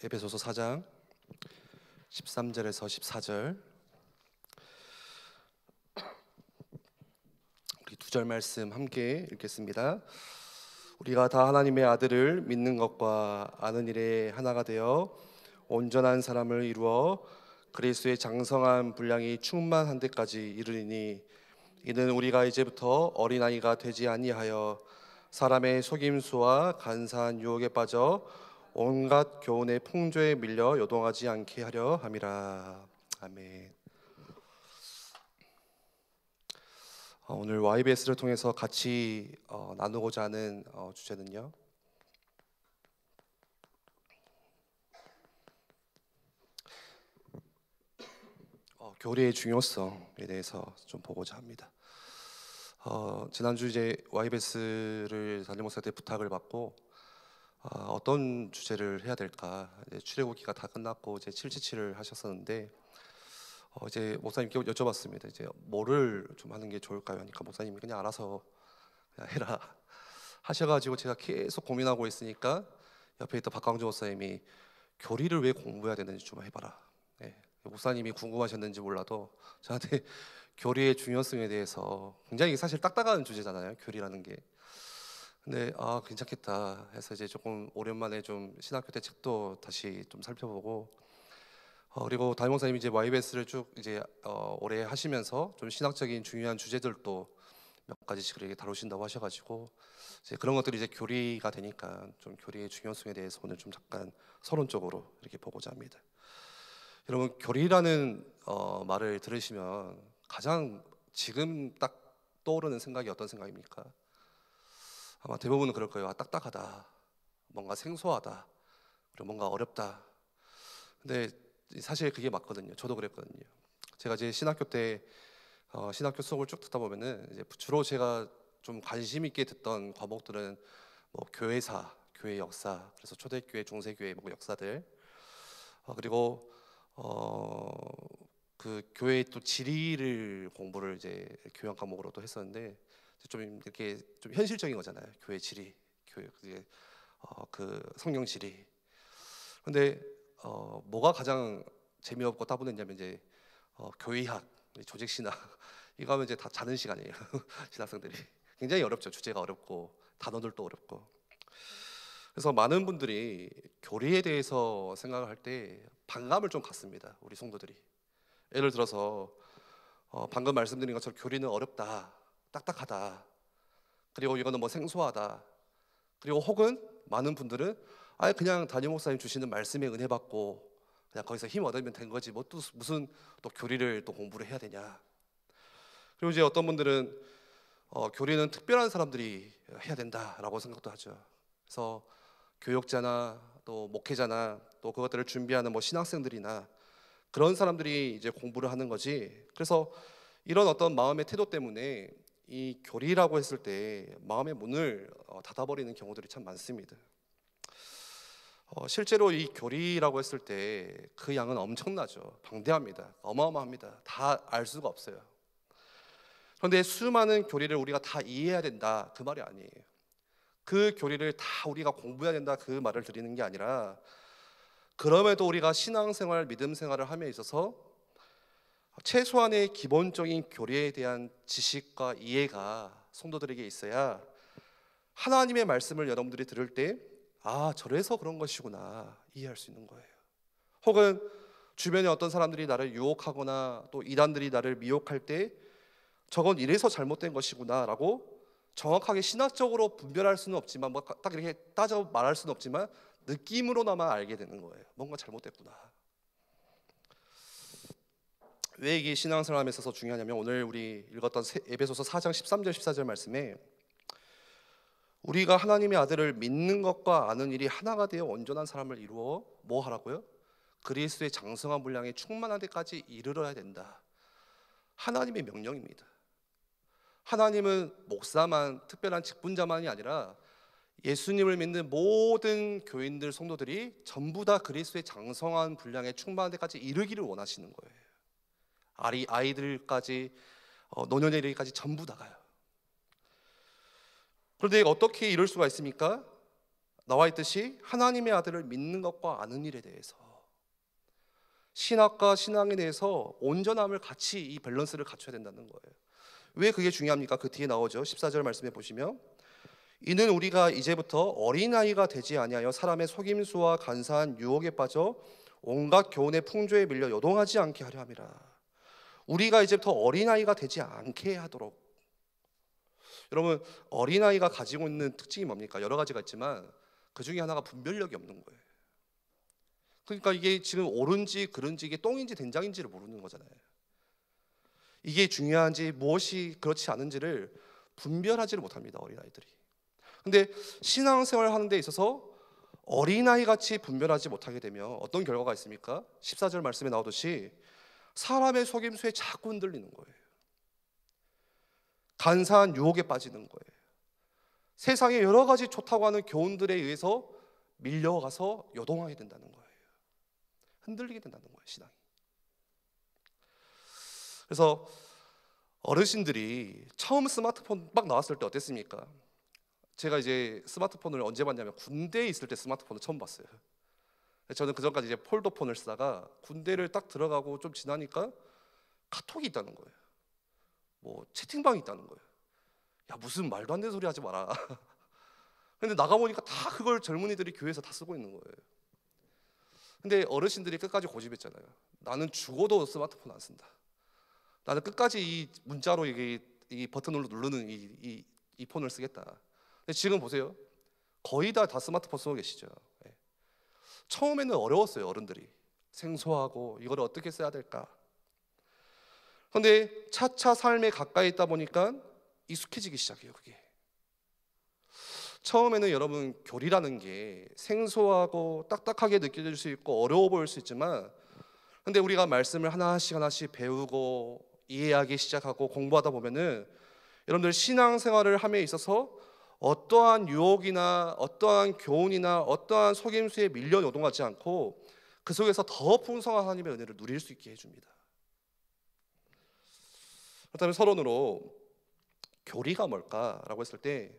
에베소서 4장 13절에서 14절 우리 두 절 말씀 함께 읽겠습니다. 우리가 다 하나님의 아들을 믿는 것과 아는 일에 하나가 되어 온전한 사람을 이루어 그리스도의 장성한 분량이 충만한 데까지 이르리니 이는 우리가 이제부터 어린아이가 되지 아니하여 사람의 속임수와 간사한 유혹에 빠져 온갖 교훈의 풍조에 밀려 요동하지 않게 하려 함이라. 아멘. 오늘 YBS를 통해서 같이 나누고자 하는 주제는요, 교리의 중요성에 대해서 좀 보고자 합니다. 지난주 이제 YBS를 담임 목사한테 부탁을 받고 어떤 주제를 해야 될까, 이제 출애굽기가 다 끝났고 이제 777을 하셨었는데 이제 목사님께 여쭤봤습니다. 이제 뭐를 좀 하는 게 좋을까요? 하니까 목사님이 그냥 알아서 그냥 해라 하셔가지고 제가 계속 고민하고 있으니까 옆에 있던 박광조 목사님이 교리를 왜 공부해야 되는지 좀 해봐라. 네. 목사님이 궁금하셨는지 몰라도 저한테 교리의 중요성에 대해서, 굉장히 사실 딱딱한 주제잖아요, 교리라는 게. 근데 괜찮겠다 해서 이제 조금 오랜만에 좀 신학교 때 책도 다시 좀 살펴보고 그리고 담임 목사님이 이제 YBS를 쭉 이제 오래 하시면서 좀 신학적인 중요한 주제들도 몇 가지씩 이렇게 다루신다고 하셔가지고 이제 그런 것들이 이제 교리가 되니까 좀 교리의 중요성에 대해서 오늘 좀 잠깐 서론적으로 이렇게 보고자 합니다. 여러분, 교리라는 말을 들으시면 가장 지금 딱 떠오르는 생각이 어떤 생각입니까? 아마 대부분은 그럴 거예요. 딱딱하다, 뭔가 생소하다, 그리고 뭔가 어렵다. 근데 사실 그게 맞거든요. 저도 그랬거든요. 제가 이제 신학교 때 신학교 수업을 쭉 듣다 보면은 이제 주로 제가 좀 관심 있게 듣던 과목들은 뭐 교회사, 교회 역사, 그래서 초대교회, 중세교회 뭐 역사들, 그리고 그 교회 또 지리를 공부를 이제 교양 과목으로 또 했었는데 좀 이렇게 좀 현실적인 거잖아요. 교회 지리, 교회 그 성경 지리. 근데 뭐가 가장 재미없고 따분했냐면 이제 교회학, 조직 신학 이거 하면 이제 다 자는 시간이에요. 신학생들이 굉장히 어렵죠. 주제가 어렵고 단어들도 어렵고. 그래서 많은 분들이 교리에 대해서 생각을 할 때 반감을 좀 갖습니다. 우리 성도들이. 예를 들어서 방금 말씀드린 것처럼 교리는 어렵다, 딱딱하다, 그리고 이거는 뭐 생소하다, 그리고 혹은 많은 분들은 그냥 담임 목사님 주시는 말씀에 은혜 받고 그냥 거기서 힘 얻으면 된 거지 뭐 또 무슨 또 교리를 또 공부를 해야 되냐. 그리고 이제 어떤 분들은 교리는 특별한 사람들이 해야 된다라고 생각도 하죠. 그래서 교역자나 또 목회자나 또 그것들을 준비하는 뭐 신학생들이나 그런 사람들이 이제 공부를 하는 거지. 그래서 이런 어떤 마음의 태도 때문에 이 교리라고 했을 때 마음의 문을 닫아버리는 경우들이 참 많습니다. 실제로 이 교리라고 했을 때 그 양은 엄청나죠. 방대합니다. 어마어마합니다. 다 알 수가 없어요. 그런데 수많은 교리를 우리가 다 이해해야 된다, 그 말이 아니에요. 그 교리를 다 우리가 공부해야 된다, 그 말을 드리는 게 아니라, 그럼에도 우리가 신앙생활, 믿음생활을 함에 있어서 최소한의 기본적인 교리에 대한 지식과 이해가 성도들에게 있어야 하나님의 말씀을 여러분들이 들을 때 저래서 그런 것이구나 이해할 수 있는 거예요. 혹은 주변에 어떤 사람들이 나를 유혹하거나 또 이단들이 나를 미혹할 때 저건 이래서 잘못된 것이구나 라고 정확하게 신학적으로 분별할 수는 없지만 뭐 딱 이렇게 따져 말할 수는 없지만 느낌으로나마 알게 되는 거예요. 뭔가 잘못됐구나. 왜 이게 신앙생활에 있어서 중요하냐면, 오늘 우리 읽었던 에베소서 4장 13절 14절 말씀에 우리가 하나님의 아들을 믿는 것과 아는 일이 하나가 되어 온전한 사람을 이루어 뭐 하라고요? 그리스도의 장성한 분량에 충만한 데까지 이르러야 된다. 하나님의 명령입니다. 하나님은 목사만, 특별한 직분자만이 아니라 예수님을 믿는 모든 교인들, 성도들이 전부 다 그리스도의 장성한 분량에 충만한 데까지 이르기를 원하시는 거예요. 아이들까지 노년에 이르기까지 전부 다 가요. 그런데 어떻게 이룰 수가 있습니까? 나와 있듯이 하나님의 아들을 믿는 것과 아는 일에 대해서, 신학과 신앙에 대해서 온전함을 같이 이 밸런스를 갖춰야 된다는 거예요. 왜 그게 중요합니까? 그 뒤에 나오죠. 14절 말씀해 보시면, 이는 우리가 이제부터 어린아이가 되지 아니하여 사람의 속임수와 간사한 유혹에 빠져 온갖 교훈의 풍조에 밀려 요동하지 않게 하려 함이라. 우리가 이제부터 어린아이가 되지 않게 하도록. 여러분, 어린아이가 가지고 있는 특징이 뭡니까? 여러 가지가 있지만 그 중에 하나가 분별력이 없는 거예요. 그러니까 이게 지금 옳은지 그른지, 이게 똥인지 된장인지를 모르는 거잖아요. 이게 중요한지 무엇이 그렇지 않은지를 분별하지를 못합니다, 어린아이들이. 근데 신앙생활을 하는 데 있어서 어린아이 같이 분별하지 못하게 되면 어떤 결과가 있습니까? 14절 말씀에 나오듯이 사람의 속임수에 자꾸 흔들리는 거예요. 간사한 유혹에 빠지는 거예요. 세상에 여러 가지 좋다고 하는 교훈들에 의해서 밀려가서 요동하게 된다는 거예요. 흔들리게 된다는 거예요, 신앙이. 그래서 어르신들이 처음 스마트폰 막 나왔을 때 어땠습니까? 제가 이제 스마트폰을 언제 봤냐면 군대에 있을 때 스마트폰을 처음 봤어요. 저는 그전까지 이제 폴더폰을 쓰다가 군대를 딱 들어가고 좀 지나니까 카톡이 있다는 거예요. 뭐 채팅방이 있다는 거예요. 야, 무슨 말도 안 되는 소리 하지 마라. 근데 나가보니까 다 그걸 젊은이들이 교회에서 다 쓰고 있는 거예요. 근데 어르신들이 끝까지 고집했잖아요. 나는 죽어도 스마트폰 안 쓴다. 나는 끝까지 이 문자로 이 버튼으로 누르는 이 폰을 쓰겠다. 근데 지금 보세요. 거의 다 스마트폰 쓰고 계시죠. 네. 처음에는 어려웠어요, 어른들이. 생소하고 이걸 어떻게 써야 될까. 그런데 차차 삶에 가까이 있다 보니까 익숙해지기 시작해요, 그게. 처음에는 여러분, 교리라는 게 생소하고 딱딱하게 느껴질 수 있고 어려워 보일 수 있지만, 근데 우리가 말씀을 하나씩 배우고 이해하기 시작하고 공부하다 보면은 여러분들 신앙생활을 함에 있어서 어떠한 유혹이나 어떠한 교훈이나 어떠한 속임수에 밀려 요동하지 않고 그 속에서 더 풍성한 하나님의 은혜를 누릴 수 있게 해줍니다. 그렇다면 서론으로 교리가 뭘까라고 했을 때,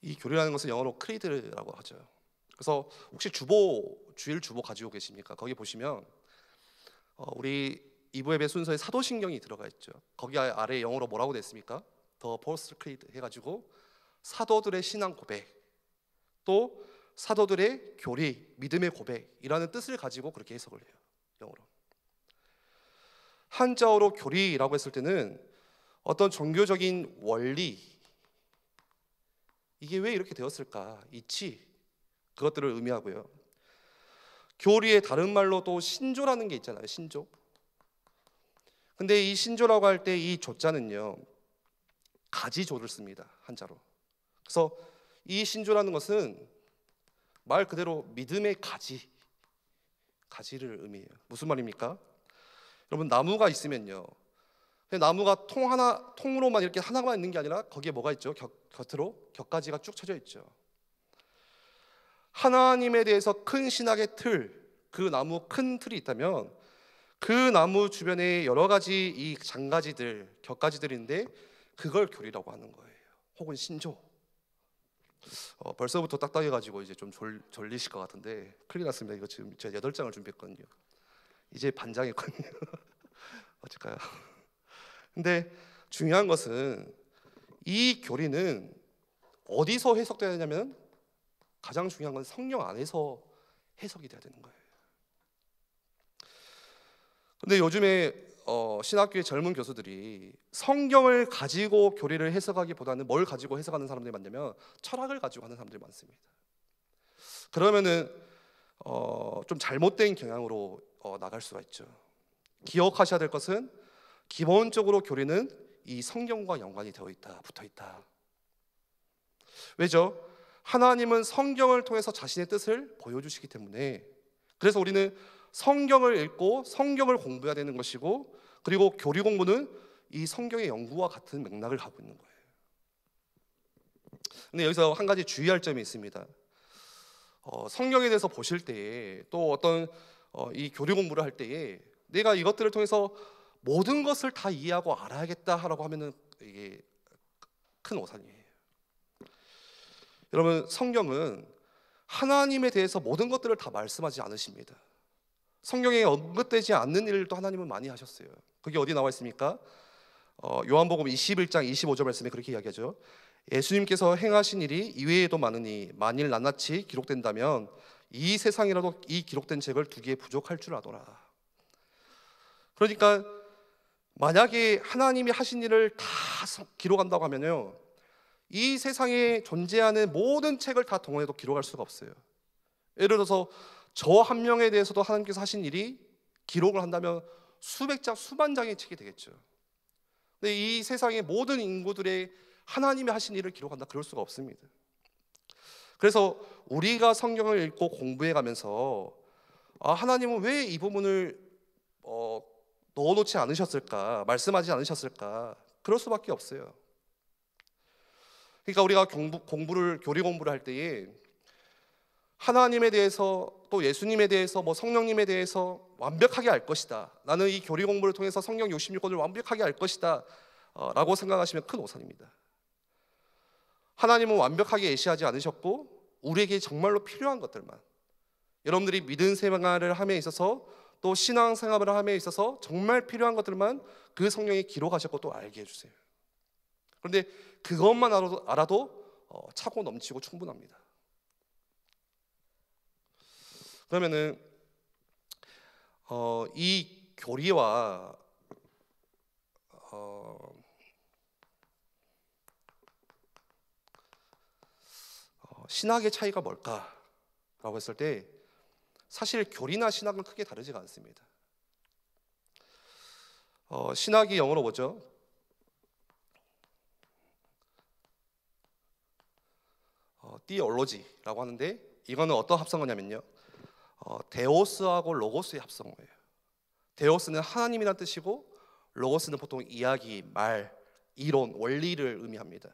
이 교리라는 것은 영어로 크리드라고 하죠. 그래서 혹시 주일 주보 가지고 계십니까? 거기 보시면 우리 이부 예배 순서에 사도신경이 들어가 있죠. 거기 아래 영어로 뭐라고 됐습니까? The Apostle Creed 해가지고 사도들의 신앙 고백, 또 사도들의 교리, 믿음의 고백이라는 뜻을 가지고 그렇게 해석을 해요, 영어로. 한자어로 교리라고 했을 때는 어떤 종교적인 원리, 이게 왜 이렇게 되었을까, 이치, 그것들을 의미하고요. 교리의 다른 말로 또 신조라는 게 있잖아요, 신조. 근데 이 신조라고 할 때 이 조자는요, 가지조를 씁니다, 한자로. 그래서 이 신조라는 것은 말 그대로 믿음의 가지를 의미해요. 무슨 말입니까? 여러분, 나무가 있으면요, 나무가 통으로만 이렇게 하나만 있는 게 아니라 거기에 뭐가 있죠? 곁으로 곁가지가 쭉 쳐져 있죠. 하나님에 대해서 큰 신학의 틀, 그 나무 큰 틀이 있다면 그 나무 주변에 여러 가지 이 장가지들, 곁가지들인데 그걸 교리라고 하는 거예요. 혹은 신조. 벌써부터 딱딱해가지고 이제 좀 졸리실 것 같은데 큰일 났습니다. 이거 지금 제가 8장을 준비했거든요. 이제 반장했거든요. 어쩔까요? 근데 중요한 것은 이 교리는 어디서 해석돼야 되냐면, 가장 중요한 건 성령 안에서 해석이 돼야 되는 거예요. 근데 요즘에 신학교의 젊은 교수들이 성경을 가지고 교리를 해석하기보다는 뭘 가지고 해석하는 사람들이 많냐면 철학을 가지고 하는 사람들이 많습니다. 그러면은 좀 잘못된 경향으로 나갈 수가 있죠. 기억하셔야 될 것은 기본적으로 교리는 이 성경과 연관이 되어 있다, 붙어 있다. 왜죠? 하나님은 성경을 통해서 자신의 뜻을 보여주시기 때문에, 그래서 우리는 성경을 읽고 성경을 공부해야 되는 것이고, 그리고 교리 공부는 이 성경의 연구와 같은 맥락을 하고 있는 거예요. 근데 여기서 한 가지 주의할 점이 있습니다. 성경에 대해서 보실 때에, 또 어떤 이 교리 공부를 할 때에 내가 이것들을 통해서 모든 것을 다 이해하고 알아야겠다라고 하면은 이게 큰 오산이에요. 여러분, 성경은 하나님에 대해서 모든 것들을 다 말씀하지 않으십니다. 성경에 언급되지 않는 일도 하나님은 많이 하셨어요. 그게 어디 나와 있습니까? 요한복음 21장 25절 말씀에 그렇게 이야기하죠. 예수님께서 행하신 일이 이외에도 많으니 만일 낱낱이 기록된다면 이 세상이라도 이 기록된 책을 두기에 부족할 줄 아노라. 그러니까 만약에 하나님이 하신 일을 다 기록한다고 하면요, 이 세상에 존재하는 모든 책을 다 동원해도 기록할 수가 없어요. 예를 들어서 저 한 명에 대해서도 하나님께서 하신 일이 기록을 한다면 수백 장, 수만 장의 책이 되겠죠. 근데 이 세상의 모든 인구들의 하나님이 하신 일을 기록한다, 그럴 수가 없습니다. 그래서 우리가 성경을 읽고 공부해 가면서 하나님은 왜 이 부분을 넣어놓지 않으셨을까, 말씀하지 않으셨을까, 그럴 수밖에 없어요. 그러니까 우리가 교리 공부를 할 때에 하나님에 대해서 또 예수님에 대해서 성령님에 대해서 완벽하게 알 것이다, 나는 이 교리 공부를 통해서 성경 66권을 완벽하게 알 것이다 라고 생각하시면 큰 오산입니다. 하나님은 완벽하게 예시하지 않으셨고 우리에게 정말로 필요한 것들만, 여러분들이 믿음 생활을 함에 있어서 또 신앙 생활을 함에 있어서 정말 필요한 것들만 그 성경에 기록하셨고 또 알게 해주세요. 그런데 그것만 알아도 차고 넘치고 충분합니다. 그러면은 이 교리와 신학의 차이가 뭘까라고 했을 때 사실 교리나 신학은 크게 다르지가 않습니다. 신학이 영어로 뭐죠? theology라고 하는데 이거는 어떤 합성어냐면요, 데오스하고 로고스의 합성어예요. 데오스는 하나님이란 뜻이고 로고스는 보통 이야기, 말, 이론, 원리를 의미합니다.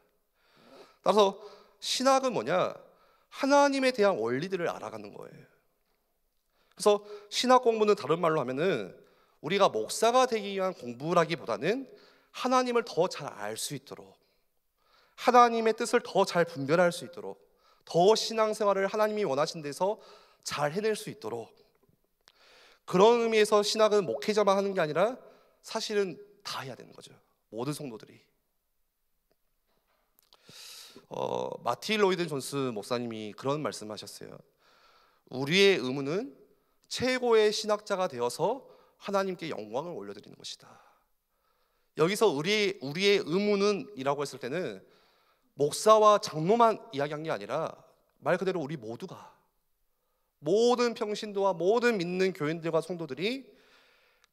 따라서 신학은 뭐냐? 하나님에 대한 원리들을 알아가는 거예요. 그래서 신학 공부는 다른 말로 하면은 우리가 목사가 되기 위한 공부라기보다는 하나님을 더 잘 알 수 있도록, 하나님의 뜻을 더 잘 분별할 수 있도록, 더 신앙생활을 하나님이 원하신 데서 잘 해낼 수 있도록, 그런 의미에서 신학은 목회자만 하는 게 아니라 사실은 다 해야 되는 거죠. 모든 성도들이. 마틴 로이드 존스 목사님이 그런 말씀하셨어요. 우리의 의무는 최고의 신학자가 되어서 하나님께 영광을 올려드리는 것이다. 여기서 우리의 의무는 이라고 했을 때는 목사와 장로만 이야기한 게 아니라 말 그대로 우리 모두가, 모든 평신도와 모든 믿는 교인들과 성도들이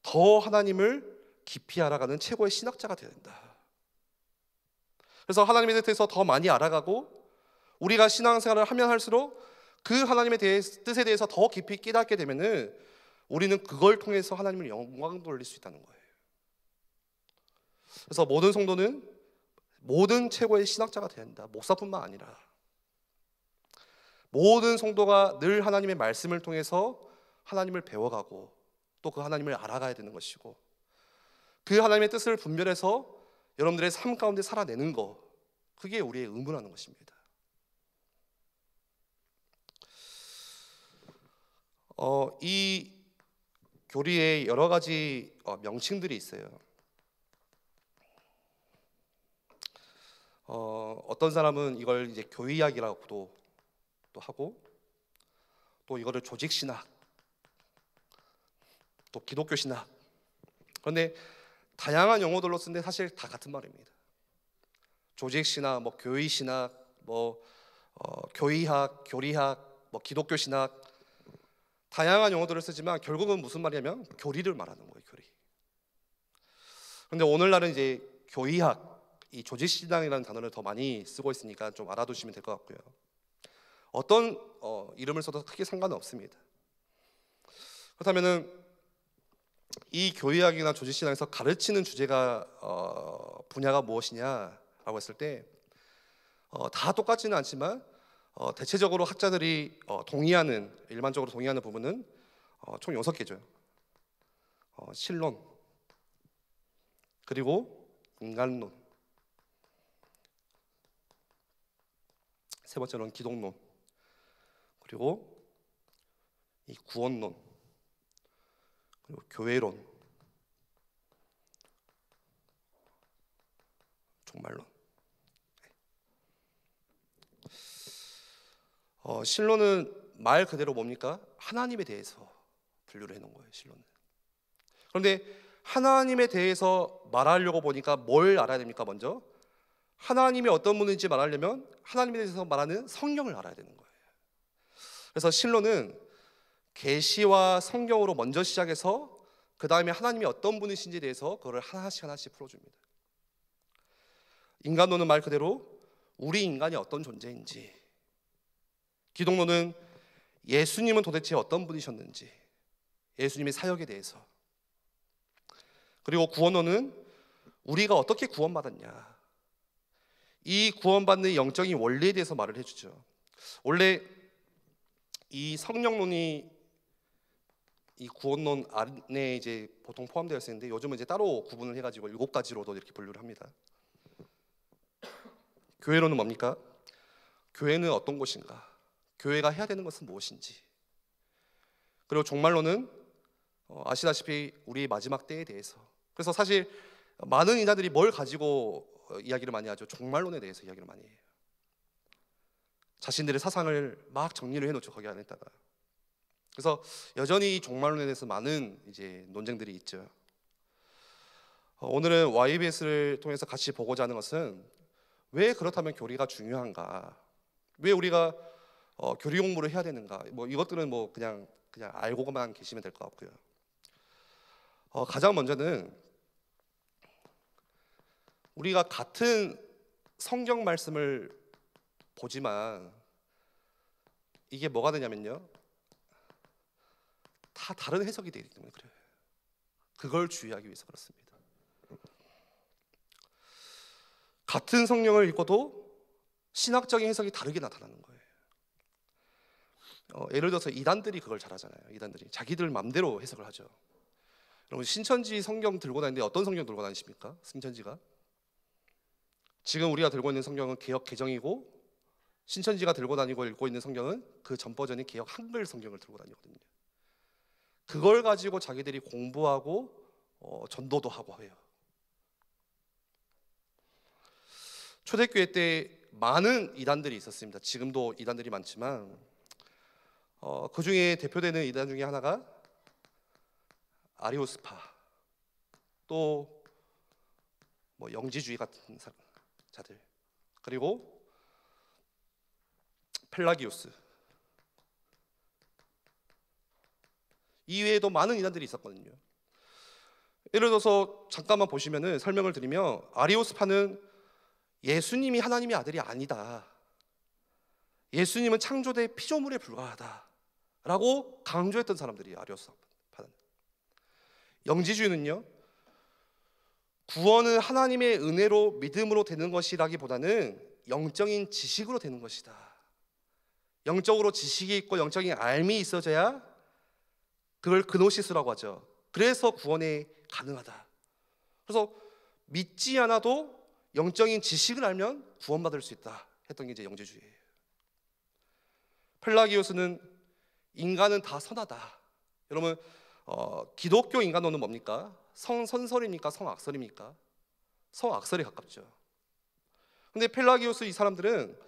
더 하나님을 깊이 알아가는 최고의 신학자가 되어야 된다. 그래서 하나님에 대해서 더 많이 알아가고 우리가 신앙생활을 하면 할수록 그 하나님의 뜻에 대해서 더 깊이 깨닫게 되면은 우리는 그걸 통해서 하나님을 영광 돌릴 수 있다는 거예요. 그래서 모든 성도는 모든 최고의 신학자가 되어야 된다. 목사뿐만 아니라 모든 성도가 늘 하나님의 말씀을 통해서 하나님을 배워가고 또 그 하나님을 알아가야 되는 것이고, 그 하나님의 뜻을 분별해서 여러분들의 삶 가운데 살아내는 것, 그게 우리의 의무라는 것입니다. 이 교리에 여러 가지 명칭들이 있어요. 어떤 사람은 이걸 이제 교의학이라고도 또 하고, 또 이거를 조직신학, 또 기독교 신학. 그런데 다양한 용어들로 쓰는데 사실 다 같은 말입니다. 조직신학, 교의신학, 교의학, 교리학, 기독교 신학, 다양한 용어들을 쓰지만 결국은 무슨 말이냐면 교리를 말하는 거예요. 교리. 그런데 오늘날은 이제 교의학, 이 조직신학이라는 단어를 더 많이 쓰고 있으니까 좀 알아두시면 될 것 같고요. 어떤 이름을 써도 크게 상관은 없습니다. 그렇다면은 이 교의학이나 조직신학에서 가르치는 주제가 분야가 무엇이냐라고 했을 때 다 똑같지는 않지만 대체적으로 학자들이 일반적으로 동의하는 부분은 총 6개죠. 신론, 그리고 인간론, 세 번째로는 기독론, 그리고 이 구원론, 그리고 교회론, 종말론. 신론은 말 그대로 뭡니까? 하나님에 대해서 분류를 해놓은 거예요, 신론은. 그런데 하나님에 대해서 말하려고 보니까 뭘 알아야 됩니까? 먼저 하나님이 어떤 분인지 말하려면 하나님에 대해서 말하는 성경을 알아야 되는 거예요. 그래서 신론은 계시와 성경으로 먼저 시작해서 그 다음에 하나님이 어떤 분이신지에 대해서 그걸 하나씩 하나씩 풀어줍니다. 인간론은 말 그대로 우리 인간이 어떤 존재인지, 기독론은 예수님은 도대체 어떤 분이셨는지, 예수님의 사역에 대해서, 그리고 구원론은 우리가 어떻게 구원받았냐, 이 구원받는 영적인 원리에 대해서 말을 해주죠. 원래 이 성령론이 이 구원론 안에 이제 보통 포함되어 있었는데 요즘은 이제 따로 구분을 해가지고 7가지로도 이렇게 분류를 합니다. 교회론은 뭡니까? 교회는 어떤 곳인가? 교회가 해야 되는 것은 무엇인지. 그리고 종말론은 아시다시피 우리 마지막 때에 대해서. 그래서 사실 많은 인사들이 뭘 가지고 이야기를 많이 하죠? 종말론에 대해서 이야기를 많이 해요. 자신들의 사상을 막 정리를 해놓죠, 거기 안에다가. 그래서 여전히 이 종말론에 대해서 많은 이제 논쟁들이 있죠. 오늘은 YBS를 통해서 같이 보고자 하는 것은 왜 그렇다면 교리가 중요한가? 왜 우리가 교리 공부를 해야 되는가? 뭐 이것들은 뭐 그냥 알고만 계시면 될 것 같고요. 가장 먼저는 우리가 같은 성경 말씀을 보지만 이게 뭐가 되냐면요, 다 다른 해석이 되기 때문에 그래요. 그걸 주의하기 위해서 그렇습니다. 같은 성경을 읽어도 신학적인 해석이 다르게 나타나는 거예요. 예를 들어서 이단들이 그걸 잘하잖아요. 이단들이 자기들 맘대로 해석을 하죠. 여러분, 신천지 성경 들고 다니는데 어떤 성경 들고 다니십니까? 신천지가 지금 우리가 들고 있는 성경은 개역 개정이고, 신천지가 들고 다니고 읽고 있는 성경은 그 전 버전인 개역 한글 성경을 들고 다니거든요. 그걸 가지고 자기들이 공부하고 전도도 하고 해요. 초대교회 때 많은 이단들이 있었습니다. 지금도 이단들이 많지만 그 중에 대표되는 이단 중에 하나가 아리오스파, 또 뭐 영지주의 같은 자들, 그리고 펠라기우스, 이외에도 많은 이단들이 있었거든요. 예를 들어서 잠깐만 보시면은 설명을 드리면, 아리오스파는 예수님이 하나님의 아들이 아니다, 예수님은 창조대 피조물에 불과하다 라고 강조했던 사람들이 아리오스파는. 영지주의는요, 구원은 하나님의 은혜로 믿음으로 되는 것이라기보다는 영적인 지식으로 되는 것이다. 영적으로 지식이 있고 영적인 알미 있어져야 그걸 그노시스라고 하죠. 그래서 구원이 가능하다. 그래서 믿지 않아도 영적인 지식을 알면 구원받을 수 있다 했던 게 이제 영지주의예요. 펠라기오스는 인간은 다 선하다. 여러분, 기독교 인간론은 뭡니까? 성선설입니까? 성악설입니까? 성악설에 가깝죠. 근데 펠라기오스 이 사람들은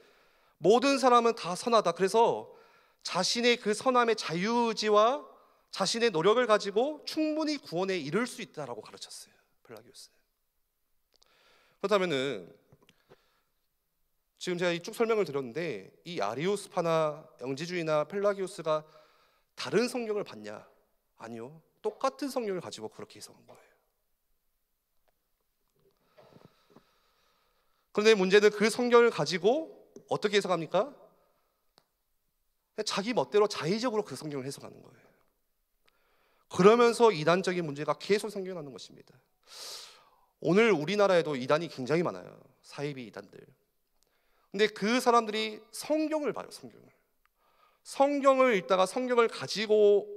모든 사람은 다 선하다, 그래서 자신의 그 선함의 자유의지와 자신의 노력을 가지고 충분히 구원에 이를 수 있다라고 가르쳤어요, 펠라기오스. 그렇다면은 지금 제가 쭉 설명을 드렸는데, 이 아리오스파나 영지주의나 펠라기오스가 다른 성경을 봤냐? 아니요, 똑같은 성경을 가지고 그렇게 해석한 거예요. 그런데 문제는 그 성경을 가지고 어떻게 해석합니까? 자기 멋대로 자의적으로 그 성경을 해석하는 거예요. 그러면서 이단적인 문제가 계속 생겨나는 것입니다. 오늘 우리나라에도 이단이 굉장히 많아요. 사이비 이단들. 근데 그 사람들이 성경을 봐요. 성경을 읽다가 성경을 가지고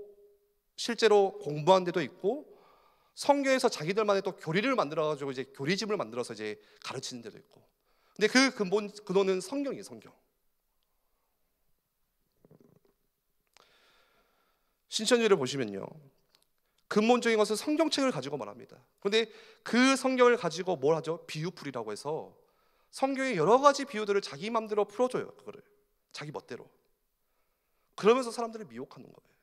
실제로 공부한 데도 있고, 성경에서 자기들만의 또 교리를 만들어가지고 이제 교리집을 만들어서 이제 가르치는 데도 있고. 근데 그 근원은 성경이에요, 성경. 신천지를 보시면요, 근본적인 것은 성경책을 가지고 말합니다. 그런데 그 성경을 가지고 뭘 하죠? 비유풀이라고 해서 성경의 여러 가지 비유들을 자기 마음대로 풀어줘요. 그거를 자기 멋대로. 그러면서 사람들을 미혹하는 거예요.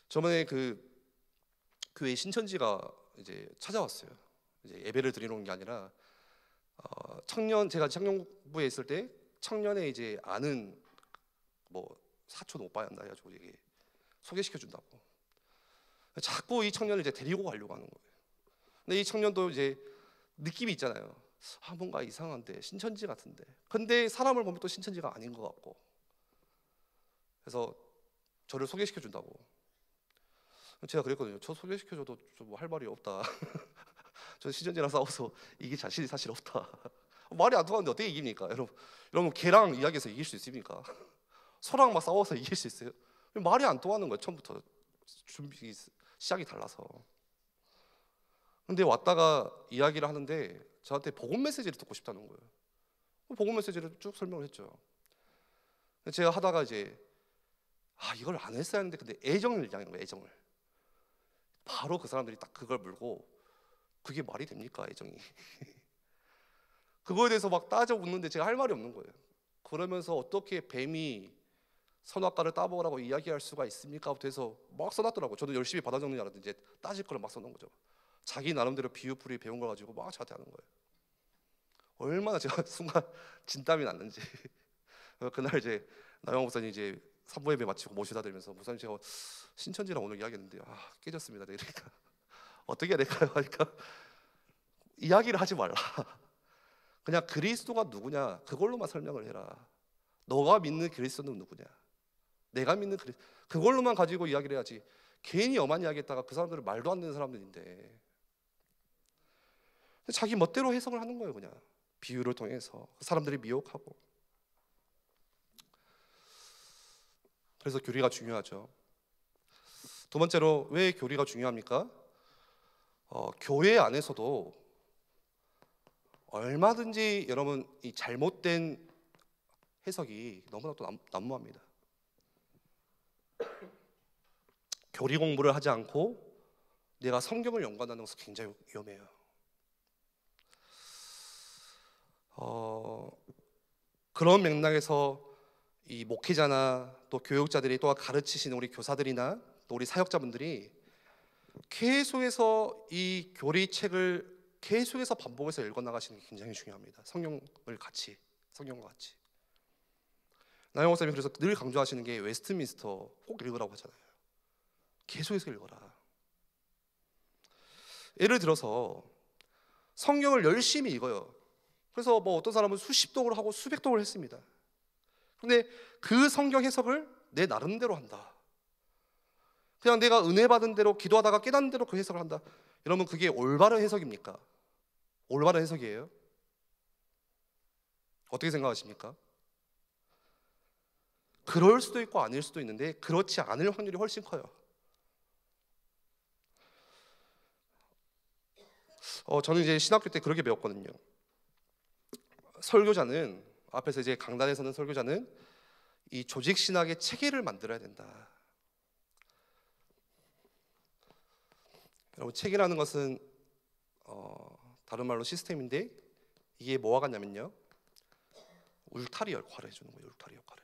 저번에 그 교회 신천지가 이제 찾아왔어요. 이제 예배를 드리러 온 게 아니라 제가 청년부에 있을 때 청년의 이제 아는 뭐 사촌 오빠였나 해가지고 이게 소개시켜 준다고. 자꾸 이 청년을 이제 데리고 가려고 하는 거예요. 근데 이 청년도 이제 느낌이 있잖아요. 뭔가 이상한데, 신천지 같은데. 근데 사람을 보면 또 신천지가 아닌 것 같고. 그래서 저를 소개시켜 준다고. 제가 그랬거든요. 저 소개시켜줘도 좀 할 말이 없다. 저 신천지랑 싸워서 이길 자신이 사실 없다. 말이 안 통하는데 어떻게 이깁니까? 여러분 개랑 이야기해서 이길 수 있습니까? 소랑 막 싸워서 이길 수 있어요? 말이 안 통하는 거예요. 처음부터 시작이 달라서. 근데 왔다가 이야기를 하는데 저한테 복음 메시지를 듣고 싶다는 거예요. 복음 메시지를 쭉 설명을 했죠. 제가 하다가 이제 이걸 안 했어야 하는데, 근데 애정을 얘기하는 거예요. 애정을. 바로 그 사람들이 딱 그걸 물고, 그게 말이 됩니까, 애정이? 그거에 대해서 막 따져 묻는데 제가 할 말이 없는 거예요. 그러면서 어떻게 뱀이 선악과를 따먹으라고 이야기할 수가 있습니까? 부터 해서 막 써놨더라고. 저도 열심히 받아 적는 줄 알았는데 이제 따질 거를 막 써놓은 거죠. 자기 나름대로 비유풀이 배운 걸 가지고 막 저한테 하는 거예요. 얼마나 제가 순간 진땀이 났는지. 그날 이제 나영 목사님 이제 산부 예배 마치고 모시다 드리면서, 목사님 제가 신천지랑 오늘 이야기했는데 깨졌습니다. 그러니까 어떻게 해야 될까요? 하니까 이야기를 하지 말라. 그냥 그리스도가 누구냐 그걸로만 설명을 해라. 너가 믿는 그리스도는 누구냐, 내가 믿는 그리스도, 그걸로만 가지고 이야기를 해야지. 괜히 엄한 이야기했다가 그 사람들은 말도 안 되는 사람들인데 자기 멋대로 해석을 하는 거예요. 그냥 비유를 통해서 사람들이 미혹하고. 그래서 교리가 중요하죠. 두 번째로 왜 교리가 중요합니까? 교회 안에서도 얼마든지 여러분 이 잘못된 해석이 너무나 또 난무합니다. 교리 공부를 하지 않고 내가 성경을 연구한다는 것은 굉장히 위험해요. 그런 맥락에서 이 목회자나 또 교육자들이, 또 가르치시는 우리 교사들이나 또 우리 사역자분들이 계속해서 이 교리책을 계속해서 반복해서 읽어나가시는 게 굉장히 중요합니다. 성경과 같이. 나영 목사님이 그래서 늘 강조하시는 게 웨스트민스터 꼭 읽으라고 하잖아요. 계속해서 읽어라. 예를 들어서 성경을 열심히 읽어요. 그래서 뭐 어떤 사람은 수십 독을 하고 수백 독을 했습니다. 근데 그 성경 해석을 내 나름대로 한다. 그냥 내가 은혜 받은 대로 기도하다가 깨닫는 대로 그 해석을 한다. 여러분 그게 올바른 해석입니까? 올바른 해석이에요? 어떻게 생각하십니까? 그럴 수도 있고 아닐 수도 있는데 그렇지 않을 확률이 훨씬 커요. 저는 이제 신학교 때 그렇게 배웠거든요. 설교자는, 앞에서 이제 강단에서는 설교자는 이 조직 신학의 체계를 만들어야 된다. 여러분 체계라는 것은 다른 말로 시스템인데, 이게 뭐와 같냐면요, 울타리 역할을 해주는 거예요. 울타리 역할을.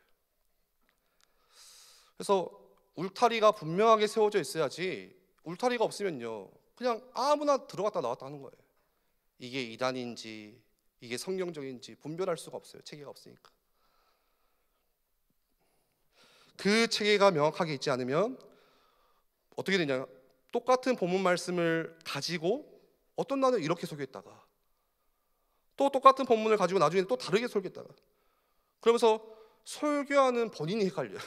그래서 울타리가 분명하게 세워져 있어야지, 울타리가 없으면요 그냥 아무나 들어갔다 나왔다 하는 거예요. 이게 이단인지 이게 성경적인지 분별할 수가 없어요. 체계가 없으니까. 그 체계가 명확하게 있지 않으면 어떻게 되냐, 똑같은 본문 말씀을 가지고 어떤 날은 이렇게 설교했다가 또 똑같은 본문을 가지고 나중에 또 다르게 설교했다가, 그러면서 설교하는 본인이 헷갈려요.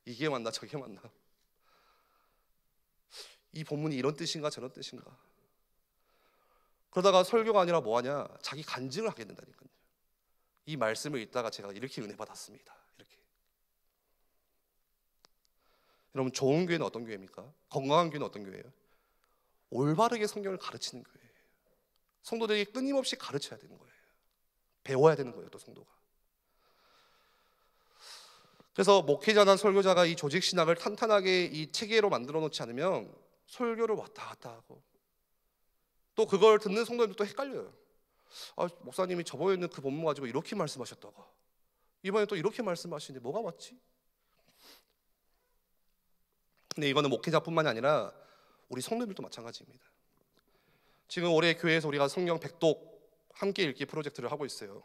이게 맞나 저게 맞나, 이 본문이 이런 뜻인가 저런 뜻인가. 그러다가 설교가 아니라 뭐하냐, 자기 간증을 하게 된다니까요. 이 말씀을 읽다가 제가 이렇게 은혜 받았습니다. 이렇게. 여러분, 좋은 교회는 어떤 교회입니까? 건강한 교회는 어떤 교회예요? 올바르게 성경을 가르치는 교회예요. 성도들에게 끊임없이 가르쳐야 되는 거예요. 배워야 되는 거예요, 또 성도가. 그래서 목회자나 설교자가 이 조직 신학을 탄탄하게 이 체계로 만들어 놓지 않으면 설교를 왔다 갔다 하고, 또 그걸 듣는 성도들도 또 헷갈려요. 목사님이 저번에는 그 본문 가지고 이렇게 말씀하셨다가 이번에 또 이렇게 말씀하시는데 뭐가 맞지? 근데 이거는 목회자뿐만이 아니라 우리 성도들도 마찬가지입니다. 지금 올해 교회에서 우리가 성경 백독 함께 읽기 프로젝트를 하고 있어요.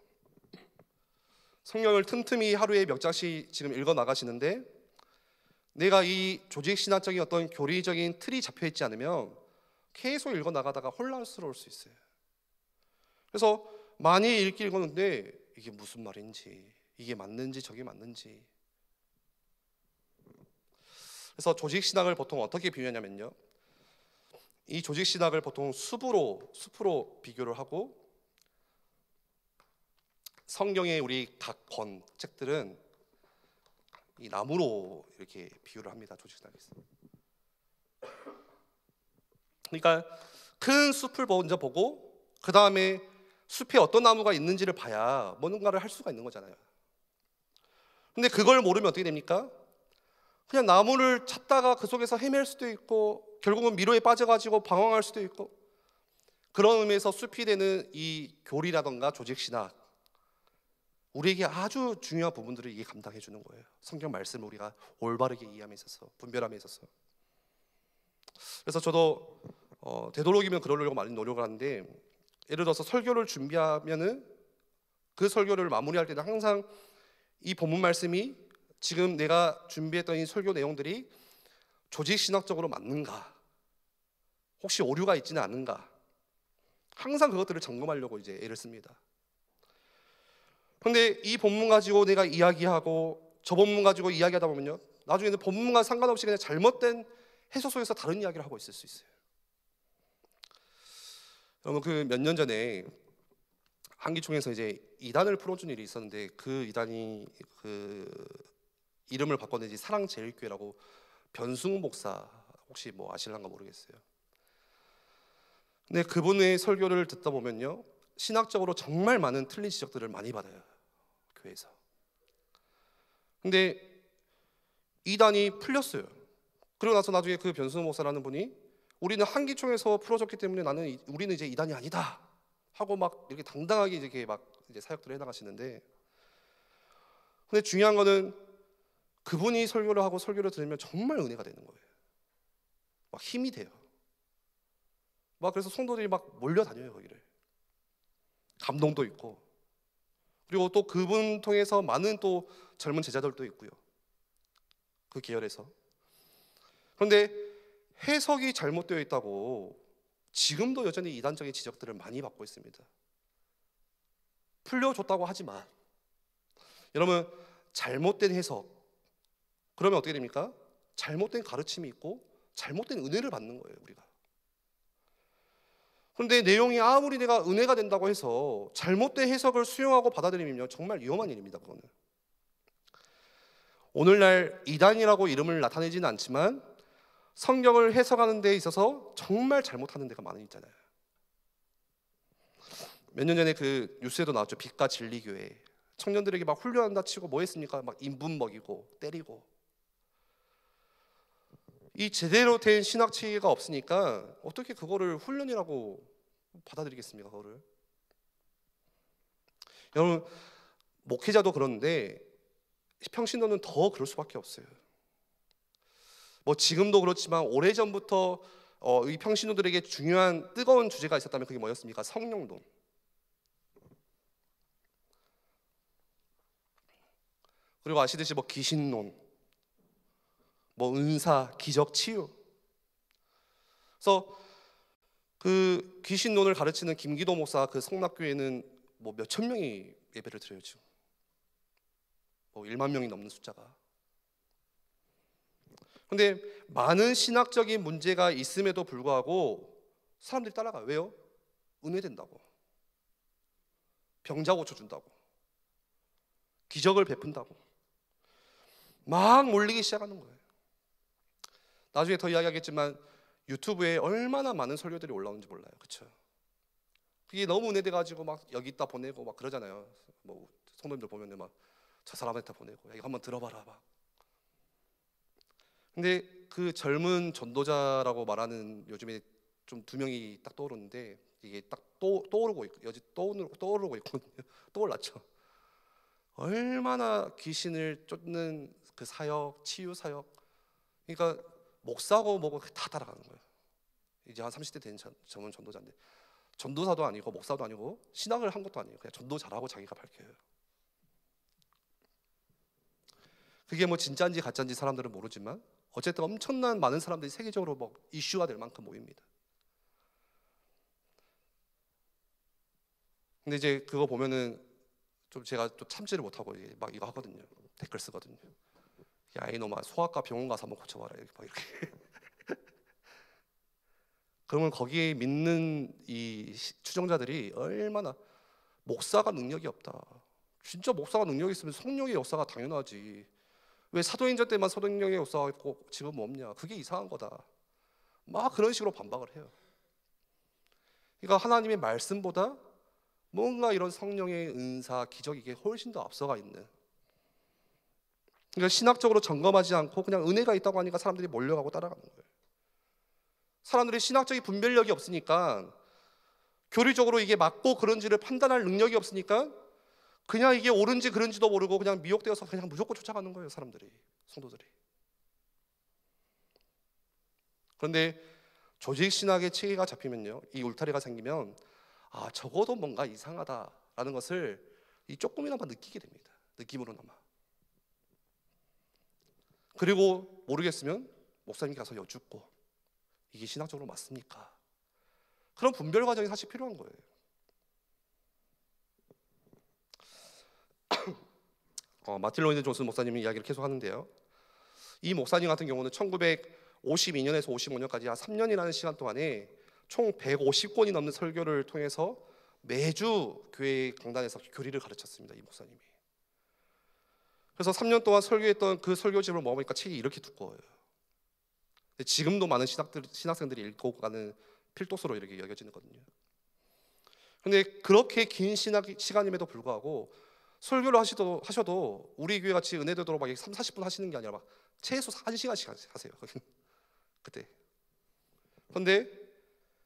성경을 틈틈이 하루에 몇 장씩 지금 읽어 나가시는데, 내가 이 조직 신학적인 어떤 교리적인 틀이 잡혀 있지 않으면 계속 읽어 나가다가 혼란스러울 수 있어요. 그래서 많이 읽기 읽었는데 이게 무슨 말인지, 이게 맞는지 저게 맞는지. 그래서 조직 신학을 보통 어떻게 비유하냐면요, 이 조직 신학을 보통 숲으로 비교를 하고, 성경의 우리 각 권 책들은 이 나무로 이렇게 비유를 합니다. 조직 신학에서. 그러니까 큰 숲을 먼저 보고 그 다음에 숲에 어떤 나무가 있는지를 봐야 뭔가를 할 수가 있는 거잖아요. 근데 그걸 모르면 어떻게 됩니까? 그냥 나무를 찾다가 그 속에서 헤맬 수도 있고, 결국은 미로에 빠져가지고 방황할 수도 있고, 그런 의미에서 숲이 되는 이 교리라던가 조직 신학, 우리에게 아주 중요한 부분들을 이게 감당해 주는 거예요. 성경 말씀을 우리가 올바르게 이해함에 있어서, 분별함에 있어서. 그래서 저도 되도록이면 그러려고 많이 노력을 하는데, 예를 들어서 설교를 준비하면은 그 설교를 마무리할 때는 항상 이 본문 말씀이 지금 내가 준비했던 이 설교 내용들이 조직 신학적으로 맞는가, 혹시 오류가 있지는 않은가, 항상 그것들을 점검하려고 이제 애를 씁니다. 근데 이 본문 가지고 내가 이야기하고 저 본문 가지고 이야기하다 보면요, 나중에는 본문과 상관없이 그냥 잘못된 해석 속에서 다른 이야기를 하고 있을 수 있어요. 여러분, 그 몇 년 전에 한기총에서 이제 이단을 풀어준 일이 있었는데, 그 이단이 그 이름을 바꿨는지 사랑제일교회라고, 변승우 목사 혹시 뭐 아실란가 모르겠어요. 근데 그분의 설교를 듣다 보면요, 신학적으로 정말 많은 틀린 지적들을 많이 받아요, 교회에서. 근데 이단이 풀렸어요. 그러고 나서 나중에 그 변승우 목사라는 분이, 우리는 한기총에서 풀어줬기 때문에 우리는 이제 이단이 아니다 하고 막 이렇게 당당하게 이렇게 막 이제 사역들을 해나가시는데, 근데 중요한 거는 그분이 설교를 하고 설교를 들으면 정말 은혜가 되는 거예요. 막 힘이 돼요. 막 그래서 성도들이 막 몰려다녀요, 거기를. 감동도 있고, 그리고 또 그분 통해서 많은 또 젊은 제자들도 있고요, 그 계열에서. 그런데 해석이 잘못되어 있다고 지금도 여전히 이단적인 지적들을 많이 받고 있습니다. 풀려줬다고 하지만 여러분, 잘못된 해석, 그러면 어떻게 됩니까? 잘못된 가르침이 있고 잘못된 은혜를 받는 거예요, 우리가. 그런데 내용이 아무리 내가 은혜가 된다고 해서 잘못된 해석을 수용하고 받아들이면 정말 위험한 일입니다. 그거는 오늘날 이단이라고 이름을 나타내지는 않지만 성경을 해석하는 데 있어서 정말 잘못하는 데가 많이 있잖아요. 몇 년 전에 그 뉴스에도 나왔죠. 빛과 진리 교회 청년들에게 막 훈련한다 치고 뭐 했습니까? 막 인분 먹이고 때리고. 이 제대로 된 신학 체계가 없으니까 어떻게 그거를 훈련이라고 받아들이겠습니까? 그거를. 여러분, 목회자도 그런데 평신도는 더 그럴 수밖에 없어요. 뭐 지금도 그렇지만 오래전부터 이 평신도들에게 중요한 뜨거운 주제가 있었다면 그게 뭐였습니까? 성령론. 그리고 아시듯이 뭐 귀신론, 뭐 은사, 기적, 치유. 그래서 그 귀신론을 가르치는 김기도 목사 그 성락교회는 뭐 몇천 명이 예배를 드려요, 지금. 뭐 1만 명이 넘는 숫자가. 근데 많은 신학적인 문제가 있음에도 불구하고 사람들이 따라가요. 왜요? 은혜 된다고, 병자 고쳐준다고, 기적을 베푼다고 막 몰리기 시작하는 거예요. 나중에 더 이야기하겠지만 유튜브에 얼마나 많은 설교들이 올라오는지 몰라요. 그렇죠? 그게 너무 은혜돼가지고 막 여기 있다 보내고 막 그러잖아요. 뭐 성도님들 보면은 막 저 사람한테 보내고 야, 이거 한번 들어봐라 막. 근데 그 젊은 전도자라고 말하는 요즘에 좀 두 명이 딱 떠오르는데 이게 딱 떠오르고 있고 여지 떠오르고 있거든요. 떠올랐죠. 얼마나 귀신을 쫓는 그 사역, 치유 사역. 그러니까 목사고 뭐고 다 따라가는 거예요. 이제 한 30대 된 젊은 전도자인데 전도사도 아니고 목사도 아니고 신학을 한 것도 아니에요. 그냥 전도 잘하고 자기가 밝혀요. 그게 뭐 진짜인지 가짜인지 사람들은 모르지만 어쨌든 엄청난 많은 사람들이 세계적으로 뭐 이슈가 될 만큼 모입니다. 근데 이제 그거 보면은 좀 제가 또 참지를 못하고 막 이거 하거든요. 댓글 쓰거든요. 야 이놈아 소아과 병원 가서 한번 고쳐봐라 막 이렇게. 그러면 거기에 믿는 이 추종자들이 얼마나 목사가 능력이 없다. 진짜 목사가 능력이 있으면 성령의 역사가 당연하지. 왜 사도행전 때만 성령의 역사가 있고 지금 없냐? 그게 이상한 거다. 막 그런 식으로 반박을 해요. 그러니까 하나님의 말씀보다 뭔가 이런 성령의 은사, 기적 이게 훨씬 더 앞서가 있는. 그러니까 신학적으로 점검하지 않고 그냥 은혜가 있다고 하니까 사람들이 몰려가고 따라가는 거예요. 사람들이 신학적인 분별력이 없으니까 교리적으로 이게 맞고 그런지를 판단할 능력이 없으니까 그냥 이게 옳은지 그른지도 모르고 그냥 미혹되어서 그냥 무조건 쫓아가는 거예요. 사람들이, 성도들이. 그런데 조직신학의 체계가 잡히면요, 이 울타리가 생기면 아 적어도 뭔가 이상하다라는 것을 이 조금이나마 느끼게 됩니다. 느낌으로나마. 그리고 모르겠으면 목사님께 가서 여쭙고 이게 신학적으로 맞습니까? 그런 분별 과정이 사실 필요한 거예요. 마틴 로이드 존슨 목사님이 이야기를 계속 하는데요. 이 목사님 같은 경우는 1952년에서 55년까지 한 3년이라는 시간 동안에 총 150권이 넘는 설교를 통해서 매주 교회 강단에서 교리를 가르쳤습니다. 이 목사님이. 그래서 3년 동안 설교했던 그 설교집을 모아보니까 책이 이렇게 두꺼워요. 지금도 많은 신학생들이 읽고 가는 필독서로 이렇게 여겨지거든요. 그런데 그렇게 긴 시간임에도 불구하고 설교를 하셔도 우리 교회 같이 은혜되도록 막 3, 40분 하시는 게 아니라 막 최소 1시간씩 하세요. 그때. 그런데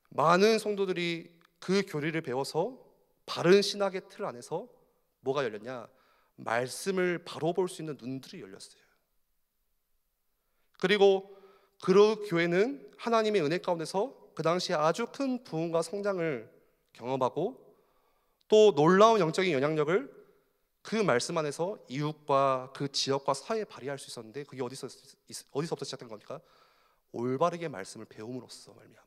많은 성도들이 그 교리를 배워서 바른 신학의 틀 안에서 뭐가 열렸냐? 말씀을 바로 볼 수 있는 눈들이 열렸어요. 그리고 그 교회는 하나님의 은혜 가운데서 그 당시에 아주 큰 부흥과 성장을 경험하고 또 놀라운 영적인 영향력을 그 말씀 안에서 이웃과 그 지역과 사회에 발휘할 수 있었는데 그게 어디서부터 시작된 겁니까? 올바르게 말씀을 배움으로써 말미암아.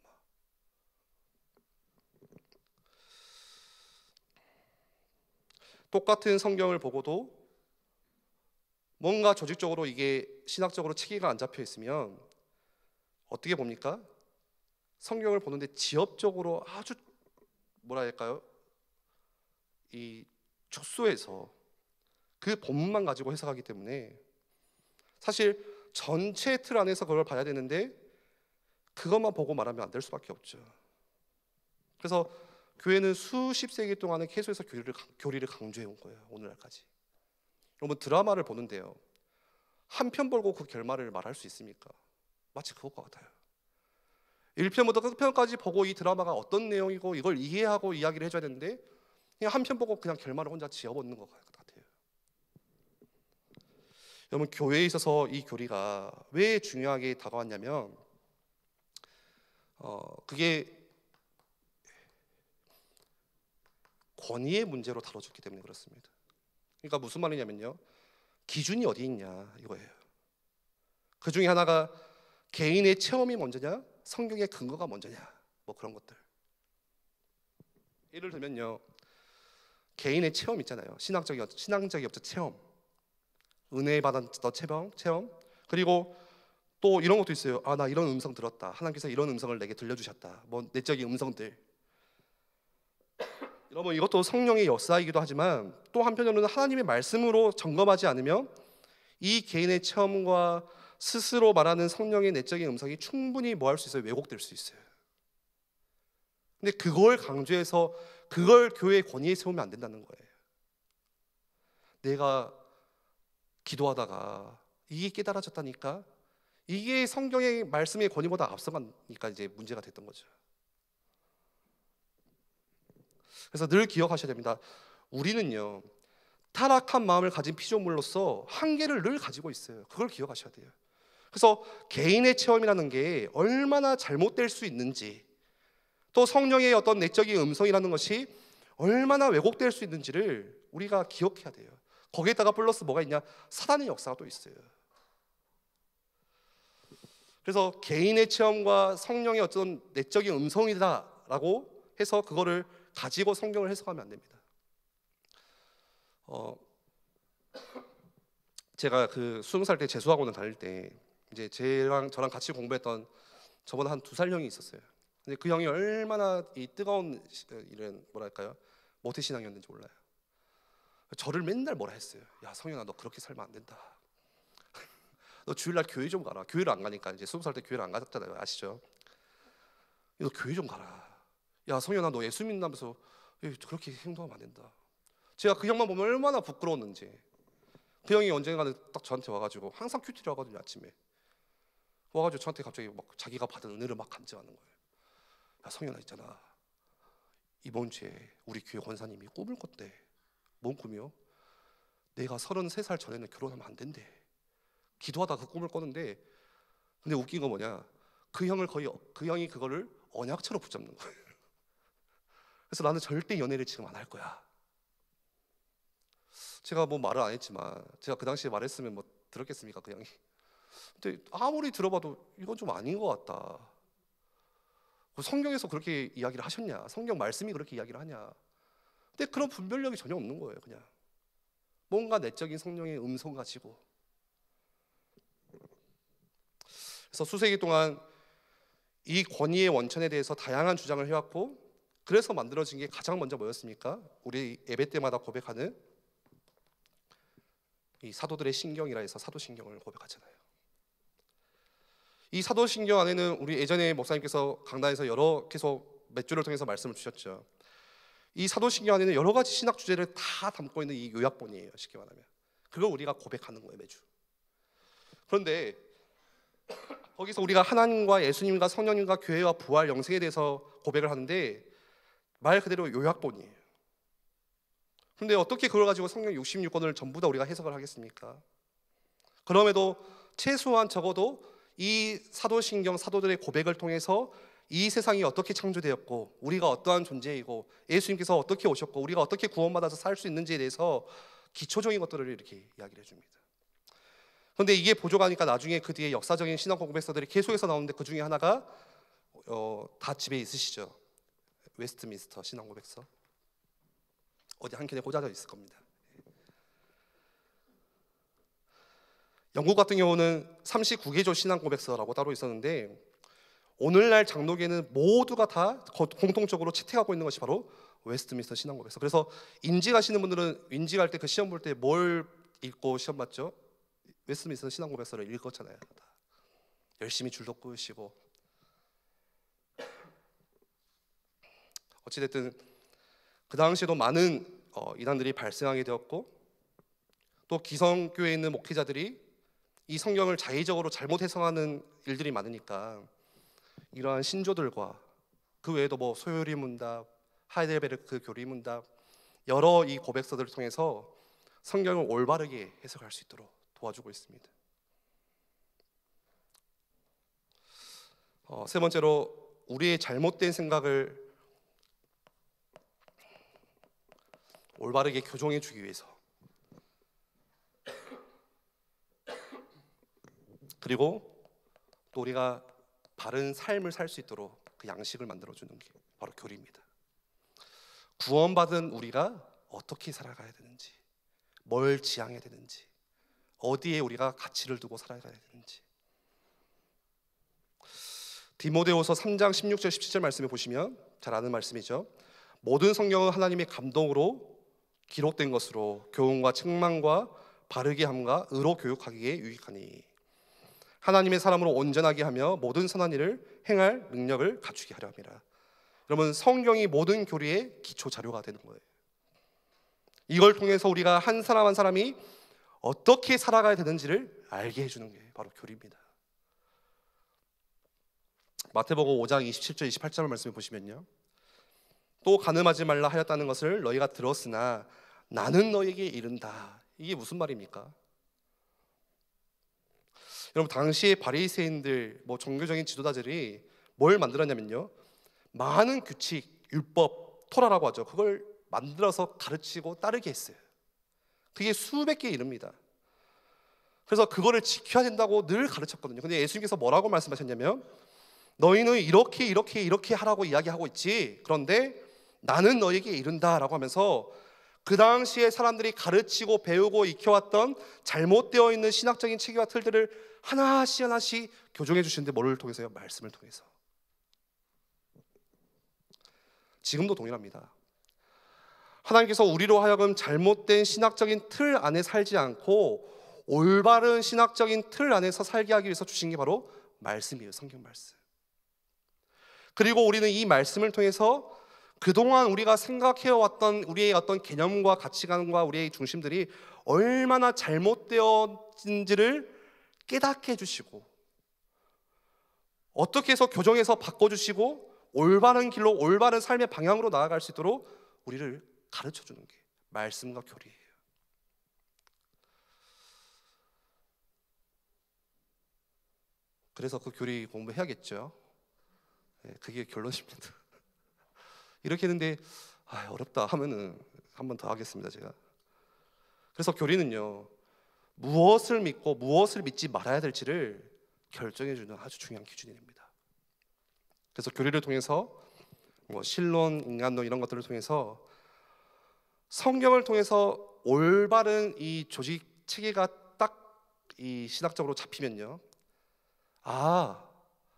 똑같은 성경을 보고도 뭔가 조직적으로 이게 신학적으로 체계가 안 잡혀 있으면 어떻게 봅니까? 성경을 보는데 지엽적으로 아주 뭐라 할까요? 이 축소해서 그 본문만 가지고 해석하기 때문에 사실 전체 틀 안에서 그걸 봐야 되는데 그것만 보고 말하면 안 될 수밖에 없죠. 그래서 교회는 수십 세기 동안은 계속해서 교리를 강조해 온 거예요. 오늘날까지. 여러분 드라마를 보는데요, 한 편 보고 그 결말을 말할 수 있습니까? 마치 그것과 같아요. 1편부터 끝편까지 보고 이 드라마가 어떤 내용이고 이걸 이해하고 이야기를 해줘야 되는데 그냥 한 편 보고 그냥 결말을 혼자 지어버리는 것 같아요. 여러분 교회에 있어서 이 교리가 왜 중요하게 다가왔냐면 그게 권위의 문제로 다뤄졌기 때문에 그렇습니다. 그러니까 무슨 말이냐면요, 기준이 어디 있냐 이거예요. 그 중에 하나가 개인의 체험이 먼저냐 성경의 근거가 먼저냐 뭐 그런 것들. 예를 들면요, 개인의 체험 있잖아요. 신앙적인 어떤 체험, 은혜 받았던 체험, 그리고 또 이런 것도 있어요. 아, 나 이런 음성 들었다. 하나님께서 이런 음성을 내게 들려주셨다. 뭐 내적인 음성들. 여러분 이것도 성령의 역사이기도 하지만 또 한편으로는 하나님의 말씀으로 점검하지 않으면 이 개인의 체험과 스스로 말하는 성령의 내적인 음성이 충분히 뭐 할 수 있어요? 왜곡될 수 있어요. 근데 그걸 강조해서 그걸 교회의 권위에 세우면 안 된다는 거예요. 내가 기도하다가 이게 깨달아졌다니까, 이게 성경의 말씀의 권위보다 앞서가니까 이제 문제가 됐던 거죠. 그래서 늘 기억하셔야 됩니다. 우리는요, 타락한 마음을 가진 피조물로서 한계를 늘 가지고 있어요. 그걸 기억하셔야 돼요. 그래서 개인의 체험이라는 게 얼마나 잘못될 수 있는지, 또 성령의 어떤 내적인 음성이라는 것이 얼마나 왜곡될 수 있는지를 우리가 기억해야 돼요. 거기에다가 플러스 뭐가 있냐? 사단의 역사가 또 있어요. 그래서 개인의 체험과 성령의 어떤 내적인 음성이다라고 해서 그거를 가지고 성경을 해석하면 안 됩니다. 제가 그 20살 때 재수학원을 다닐 때 이제 저랑 같이 공부했던 저보다 한 2살 형이 있었어요. 근데 그 형이 얼마나 이 뜨거운 이런 뭐랄까요? 모태 신앙이었는지 몰라요. 저를 맨날 뭐라 했어요. 야, 성현아, 너 그렇게 살면 안 된다. 너 주일날 교회 좀 가라. 교회를 안 가니까 이제 20살 때 교회를 안 갔잖아요. 아시죠? 너 교회 좀 가라. 야, 성현아, 너 예수 믿는다면서 그렇게 행동하면 안 된다. 제가 그 형만 보면 얼마나 부끄러웠는지. 그 형이 언젠가는 딱 저한테 와가지고, 항상 큐티를 하거든요. 아침에 와가지고 저한테 갑자기 막 자기가 받은 은혜를 막 간증하는 거예요. 야, 성현아, 있잖아, 이번 주에 우리 교회 권사님이 꿈을 꿨대. 뭔 꿈이요? 내가 33살 전에는 결혼하면 안 된대. 기도하다 그 꿈을 꿨는데, 근데 웃긴 거 뭐냐, 그 형이 그거를 언약처럼 붙잡는 거예요. 그래서 나는 절대 연애를 지금 안 할 거야. 제가 뭐 말을 안 했지만, 제가 그 당시에 말했으면 뭐 들었겠습니까, 그 형이? 근데 아무리 들어봐도 이건 좀 아닌 것 같다. 성경에서 그렇게 이야기를 하셨냐? 성경 말씀이 그렇게 이야기를 하냐? 근데 그런 분별력이 전혀 없는 거예요. 그냥 뭔가 내적인 성령의 음성 가지고. 그래서 수세기 동안 이 권위의 원천에 대해서 다양한 주장을 해왔고, 그래서 만들어진 게 가장 먼저 뭐였습니까? 우리 예배 때마다 고백하는 이 사도들의 신경이라 해서 사도신경을 고백하잖아요. 이 사도신경 안에는 우리 예전에 목사님께서 강단에서 계속 몇 주를 통해서 말씀을 주셨죠. 이 사도신경 안에는 여러 가지 신학 주제를 다 담고 있는 이 요약본이에요. 쉽게 말하면 그걸 우리가 고백하는 거예요, 매주. 그런데 거기서 우리가 하나님과 예수님과 성령님과 교회와 부활 영생에 대해서 고백을 하는데 말 그대로 요약본이에요. 그런데 어떻게 그걸 가지고 성경 66권을 전부 다 우리가 해석을 하겠습니까? 그럼에도 최소한 적어도 이 사도신경 사도들의 고백을 통해서 이 세상이 어떻게 창조되었고, 우리가 어떠한 존재이고, 예수님께서 어떻게 오셨고, 우리가 어떻게 구원받아서 살 수 있는지에 대해서 기초적인 것들을 이렇게 이야기를 해줍니다. 그런데 이게 부족하니까 나중에 그 뒤에 역사적인 신앙 고백서들이 계속해서 나오는데, 그 중에 하나가 다 집에 있으시죠? 웨스트민스터 신앙 고백서. 어디 한 켠에 꽂아져 있을 겁니다. 영국 같은 경우는 39개조 신앙 고백서라고 따로 있었는데, 오늘날 장로계는 모두가 다 공통적으로 채택하고 있는 것이 바로 웨스트민스터 신앙 고백서. 그래서 인지 가시는 분들은 인지 갈 때 그 시험 볼 때 뭘 읽고 시험 봤죠? 웨스트민스터 신앙 고백서를 읽었잖아요. 열심히 줄도 끄시고. 어찌됐든 그 당시에도 많은 이단들이 발생하게 되었고, 또 기성교회에 있는 목회자들이 이 성경을 자의적으로 잘못 해석하는 일들이 많으니까 이러한 신조들과 그 외에도 뭐 소요리 문답, 하이델베르크 교리 문답, 여러 이 고백서들을 통해서 성경을 올바르게 해석할 수 있도록 도와주고 있습니다. 세 번째로, 우리의 잘못된 생각을 올바르게 교정해 주기 위해서, 그리고 또 우리가 바른 삶을 살 수 있도록 그 양식을 만들어주는 게 바로 교리입니다. 구원받은 우리가 어떻게 살아가야 되는지, 뭘 지향해야 되는지, 어디에 우리가 가치를 두고 살아가야 되는지. 디모데후서 3장 16절 17절 말씀에 보시면 잘 아는 말씀이죠. 모든 성경은 하나님의 감동으로 기록된 것으로 교훈과 책망과 바르게 함과 의로 교육하기에 유익하니. 하나님의 사람으로 온전하게 하며 모든 선한 일을 행할 능력을 갖추게 하려 함이라. 여러분, 성경이 모든 교리의 기초 자료가 되는 거예요. 이걸 통해서 우리가 한 사람 한 사람이 어떻게 살아가야 되는지를 알게 해주는 게 바로 교리입니다. 마태복음 5장 27절 28절 말씀을 보시면요, 또 간음하지 말라 하였다는 것을 너희가 들었으나 나는 너희에게 이른다. 이게 무슨 말입니까? 여러분, 당시의 바리새인들, 종교적인 지도자들이 뭘 만들었냐면요, 많은 규칙, 율법, 토라라고 하죠. 그걸 만들어서 가르치고 따르게 했어요. 그게 수백 개에 이릅니다. 그래서 그거를 지켜야 된다고 늘 가르쳤거든요. 근데 예수님께서 뭐라고 말씀하셨냐면, 너희는 이렇게 하라고 이야기하고 있지, 그런데 나는 너에게 이른다라고 하면서 그 당시에 사람들이 가르치고 배우고 익혀왔던 잘못되어 있는 신학적인 체계와 틀들을 하나씩 교정해 주시는데, 뭐를 통해서요? 말씀을 통해서. 지금도 동일합니다. 하나님께서 우리로 하여금 잘못된 신학적인 틀 안에 살지 않고 올바른 신학적인 틀 안에서 살게 하기 위해서 주신 게 바로 말씀이에요. 성경 말씀. 그리고 우리는 이 말씀을 통해서 그동안 우리가 생각해왔던 우리의 어떤 개념과 가치관과 우리의 중심들이 얼마나 잘못되었는지를 깨닫게 해주시고, 어떻게 해서 교정해서 바꿔주시고 올바른 길로, 올바른 삶의 방향으로 나아갈 수 있도록 우리를 가르쳐주는 게 말씀과 교리예요. 그래서 그 교리 공부해야겠죠. 그게 결론입니다. 이렇게 했는데 어렵다 하면은 한 번 더 하겠습니다, 제가. 그래서 교리는요, 무엇을 믿고 무엇을 믿지 말아야 될지를 결정해주는 아주 중요한 기준이 됩니다. 그래서 교리를 통해서 신론, 인간론 이런 것들을 통해서 성경을 통해서 올바른 이 조직 체계가 딱 이 신학적으로 잡히면요,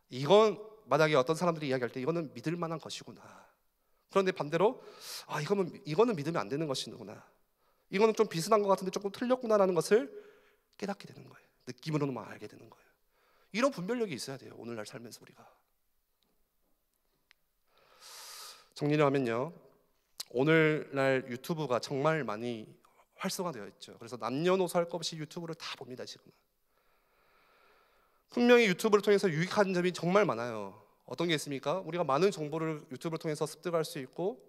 이건 만약에 어떤 사람들이 이야기할 때 이거는 믿을 만한 것이구나. 그런데 반대로 이거는 믿으면 안 되는 것이구나. 이거는 좀 비슷한 것 같은데 조금 틀렸구나라는 것을 깨닫게 되는 거예요. 느낌으로만 알게 되는 거예요. 이런 분별력이 있어야 돼요, 오늘날 살면서 우리가. 정리를 하면요, 오늘날 유튜브가 정말 많이 활성화되어 있죠. 그래서 남녀노소 할 것 없이 유튜브를 다 봅니다. 지금은 분명히 유튜브를 통해서 유익한 점이 정말 많아요. 어떤 게 있습니까? 우리가 많은 정보를 유튜브를 통해서 습득할 수 있고,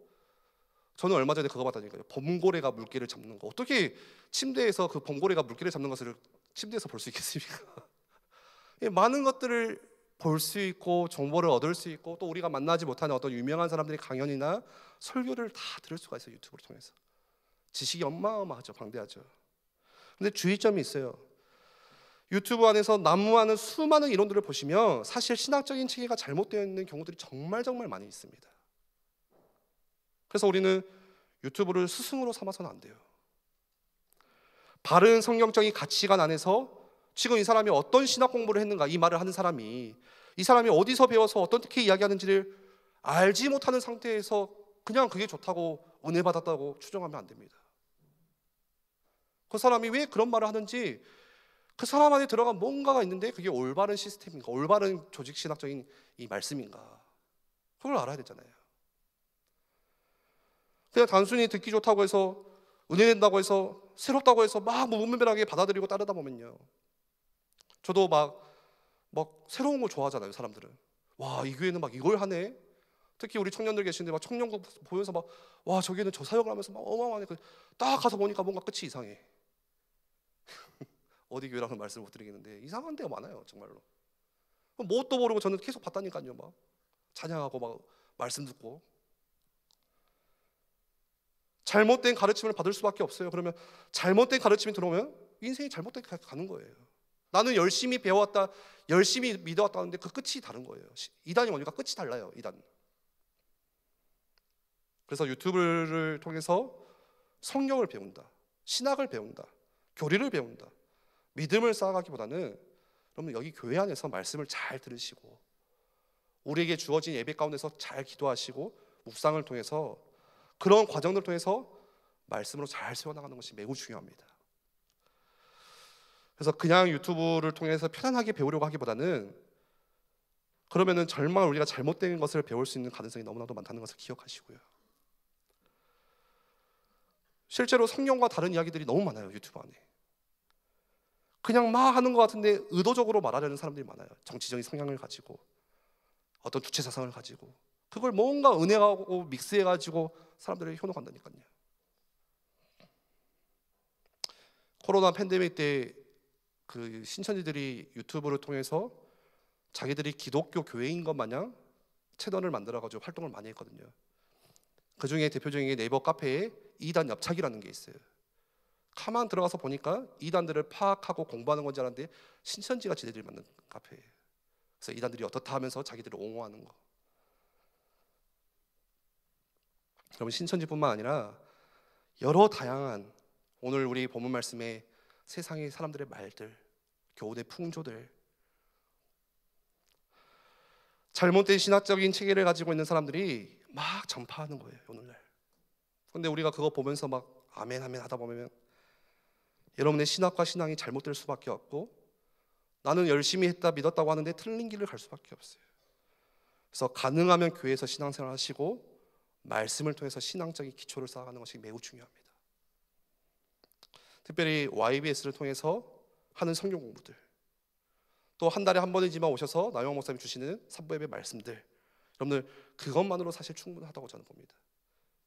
저는 얼마 전에 그거 봤다니까요. 범고래가 물개를 잡는 거. 어떻게 침대에서 그 범고래가 물개를 잡는 것을 침대에서 볼 수 있겠습니까? 많은 것들을 볼 수 있고 정보를 얻을 수 있고, 또 우리가 만나지 못하는 어떤 유명한 사람들의 강연이나 설교를 다 들을 수가 있어요, 유튜브를 통해서. 지식이 어마어마하죠, 방대하죠. 근데 주의점이 있어요. 유튜브 안에서 난무하는 수많은 이론들을 보시면 사실 신학적인 체계가 잘못되어 있는 경우들이 정말 많이 있습니다. 그래서 우리는 유튜브를 스승으로 삼아서는 안 돼요. 바른 성경적인 가치관 안에서 지금 이 사람이 어떤 신학 공부를 했는가, 이 말을 하는 사람이 이 사람이 어디서 배워서 어떻게 이야기하는지를 알지 못하는 상태에서 그냥 그게 좋다고 은혜 받았다고 추정하면 안 됩니다. 그 사람이 왜 그런 말을 하는지, 그 사람 안에 들어간 뭔가가 있는데 그게 올바른 시스템인가, 올바른 조직 신학적인 이 말씀인가, 그걸 알아야 되잖아요. 그냥 단순히 듣기 좋다고 해서, 은혜 된다고 해서, 새롭다고 해서 막 무분별하게 받아들이고 따르다 보면요, 저도 막 새로운 걸 좋아하잖아요. 사람들은 와, 이 교회는 막 이걸 하네. 특히 우리 청년들 계시는데 막 청년국 보면서 막 와, 저기는 저 사역을 하면서 막 어마어마하네. 딱 가서 보니까 뭔가 끝이 이상해. 어디 교회라는 말씀을 못 드리겠는데 이상한 데가 많아요, 정말로. 뭣도 모르고 저는 계속 봤다니까요. 막 찬양하고 막 말씀 듣고. 잘못된 가르침을 받을 수밖에 없어요. 그러면 잘못된 가르침이 들어오면 인생이 잘못되게 가는 거예요. 나는 열심히 배워왔다, 열심히 믿어왔다는데 그 끝이 다른 거예요. 이단이 오니까 끝이 달라요, 이단. 그래서 유튜브를 통해서 성경을 배운다, 신학을 배운다, 교리를 배운다, 믿음을 쌓아가기보다는 여러분 여기 교회 안에서 말씀을 잘 들으시고 우리에게 주어진 예배 가운데서 잘 기도하시고 묵상을 통해서 그런 과정들을 통해서 말씀으로 잘 세워나가는 것이 매우 중요합니다. 그래서 그냥 유튜브를 통해서 편안하게 배우려고 하기보다는 그러면은 절망을 우리가 잘못된 것을 배울 수 있는 가능성이 너무나도 많다는 것을 기억하시고요. 실제로 성경과 다른 이야기들이 너무 많아요. 유튜브 안에 그냥 막 하는 것 같은데 의도적으로 말하려는 사람들이 많아요. 정치적인 성향을 가지고 어떤 주체 사상을 가지고 그걸 뭔가 은혜하고 믹스해가지고 사람들을 현혹한다니까요. 코로나 팬데믹 때 그 신천지들이 유튜브를 통해서 자기들이 기독교 교회인 것 마냥 채널을 만들어가지고 활동을 많이 했거든요. 그 중에 대표적인 게 네이버 카페에 이단 엽착이라는 게 있어요. 가만 들어가서 보니까 이단들을 파악하고 공부하는 건지 알았는데 신천지가 지네들이 만든 카페예요. 그래서 이단들이 어떻다 하면서 자기들을 옹호하는 거. 여러분, 신천지뿐만 아니라 여러 다양한 오늘 우리 본문 말씀에 세상의 사람들의 말들, 교훈의 풍조들, 잘못된 신학적인 체계를 가지고 있는 사람들이 막 전파하는 거예요, 오늘날. 근데 우리가 그거 보면서 막 아멘 아멘 하다 보면 여러분의 신학과 신앙이 잘못될 수밖에 없고, 나는 열심히 했다 믿었다고 하는데 틀린 길을 갈 수밖에 없어요. 그래서 가능하면 교회에서 신앙생활 하시고 말씀을 통해서 신앙적인 기초를 쌓아가는 것이 매우 중요합니다. 특별히 YBS를 통해서 하는 성경 공부들, 또 한 달에 한 번이지만 오셔서 나영호 목사님 주시는 산부예배 말씀들, 여러분들 그것만으로 사실 충분하다고 저는 봅니다.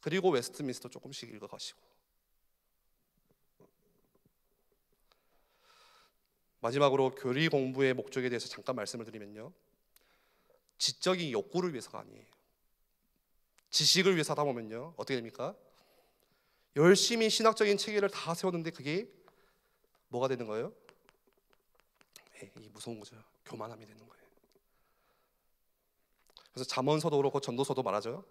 그리고 웨스트민스터 조금씩 읽어가시고. 마지막으로 교리 공부의 목적에 대해서 잠깐 말씀을 드리면요, 지적인 욕구를 위해서가 아니에요. 지식을 위해서 하다 보면요 어떻게 됩니까? 열심히 신학적인 체계를 다 세웠는데 그게 뭐가 되는 거예요? 이게 무서운 거죠. 교만함이 되는 거예요. 그래서 잠언서도 그렇고 전도서도 말하죠.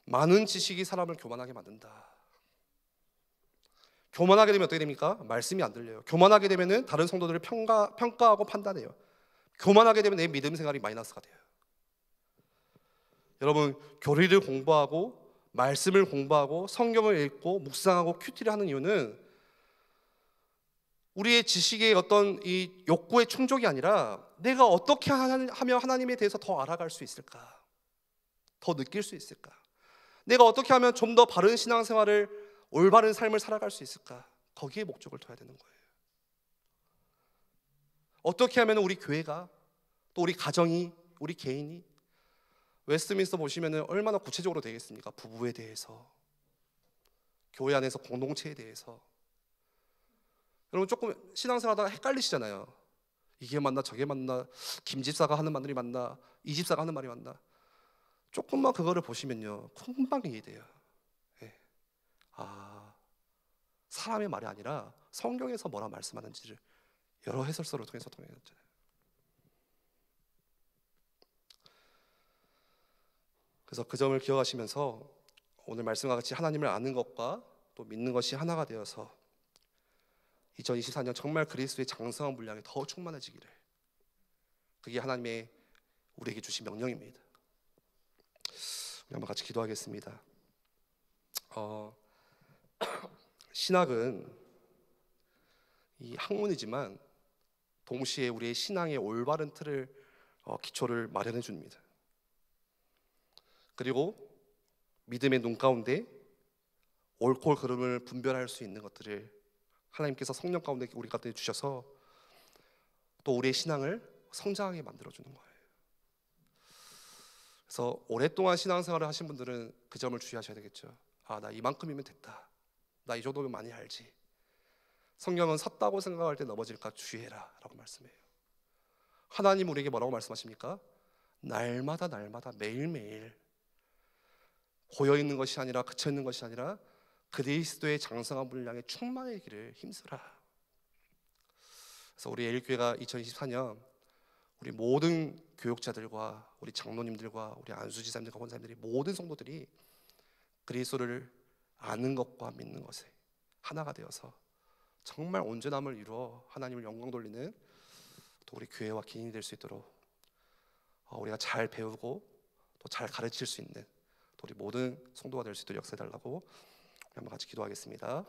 많은 지식이 사람을 교만하게 만든다. 교만하게 되면 어떻게 됩니까? 말씀이 안 들려요. 교만하게 되면은 다른 성도들을 평가하고 판단해요. 교만하게 되면 내 믿음 생활이 마이너스가 돼요. 여러분, 교리를 공부하고 말씀을 공부하고 성경을 읽고 묵상하고 큐티를 하는 이유는 우리의 지식의 어떤 이 욕구의 충족이 아니라 내가 어떻게 하면 하나님에 대해서 더 알아갈 수 있을까? 더 느낄 수 있을까? 내가 어떻게 하면 좀 더 바른 신앙생활을, 올바른 삶을 살아갈 수 있을까? 거기에 목적을 둬야 되는 거예요. 어떻게 하면 우리 교회가, 또 우리 가정이, 우리 개인이, 웨스트민스터 보시면 얼마나 구체적으로 되겠습니까? 부부에 대해서, 교회 안에서 공동체에 대해서. 여러분, 조금 신앙생활하다가 헷갈리시잖아요. 이게 맞나 저게 맞나, 김 집사가 하는 말이 맞나, 이 집사가 하는 말이 맞나. 조금만 그거를 보시면요 금방 이해돼요. 네. 아, 사람의 말이 아니라 성경에서 뭐라 말씀하는지를 여러 해설서를 통해서 통해졌잖아요. 그래서 그 점을 기억하시면서 오늘 말씀과 같이 하나님을 아는 것과 또 믿는 것이 하나가 되어서 2024년 정말 그리스도의 장성한 분량에 더 충만해지기를, 그게 하나님의 우리에게 주신 명령입니다. 우리 한번 같이 기도하겠습니다. 신학은 이 학문이지만 동시에 우리의 신앙의 올바른 틀을 기초를 마련해 줍니다. 그리고 믿음의 눈 가운데 옳고 그름을 분별할 수 있는 것들을 하나님께서 성령 가운데 우리 가운데 주셔서 또 우리의 신앙을 성장하게 만들어 주는 거예요. 그래서 오랫동안 신앙생활을 하신 분들은 그 점을 주의하셔야 되겠죠. 아, 나 이만큼이면 됐다. 나 이 정도면 많이 알지. 성경은 섰다고 생각할 때 넘어질까 주의해라 라고 말씀해요. 하나님 우리에게 뭐라고 말씀하십니까? 날마다 매일매일 고여있는 것이 아니라 그쳐있는 것이 아니라 그리스도의 장성한 분량에 충만하기를 힘쓰라. 그래서 우리 에일교회가 2024년 우리 모든 교육자들과 우리 장로님들과 우리 안수지사님들과 권사님들이, 모든 성도들이 그리스도를 아는 것과 믿는 것에 하나가 되어서 정말 온전함을 이루어 하나님을 영광 돌리는 또 우리 교회와 개인이 될 수 있도록 우리가 잘 배우고 또 잘 가르칠 수 있는 또 우리 모든 성도가 될 수 있도록 역사해 달라고 한번 같이 기도하겠습니다.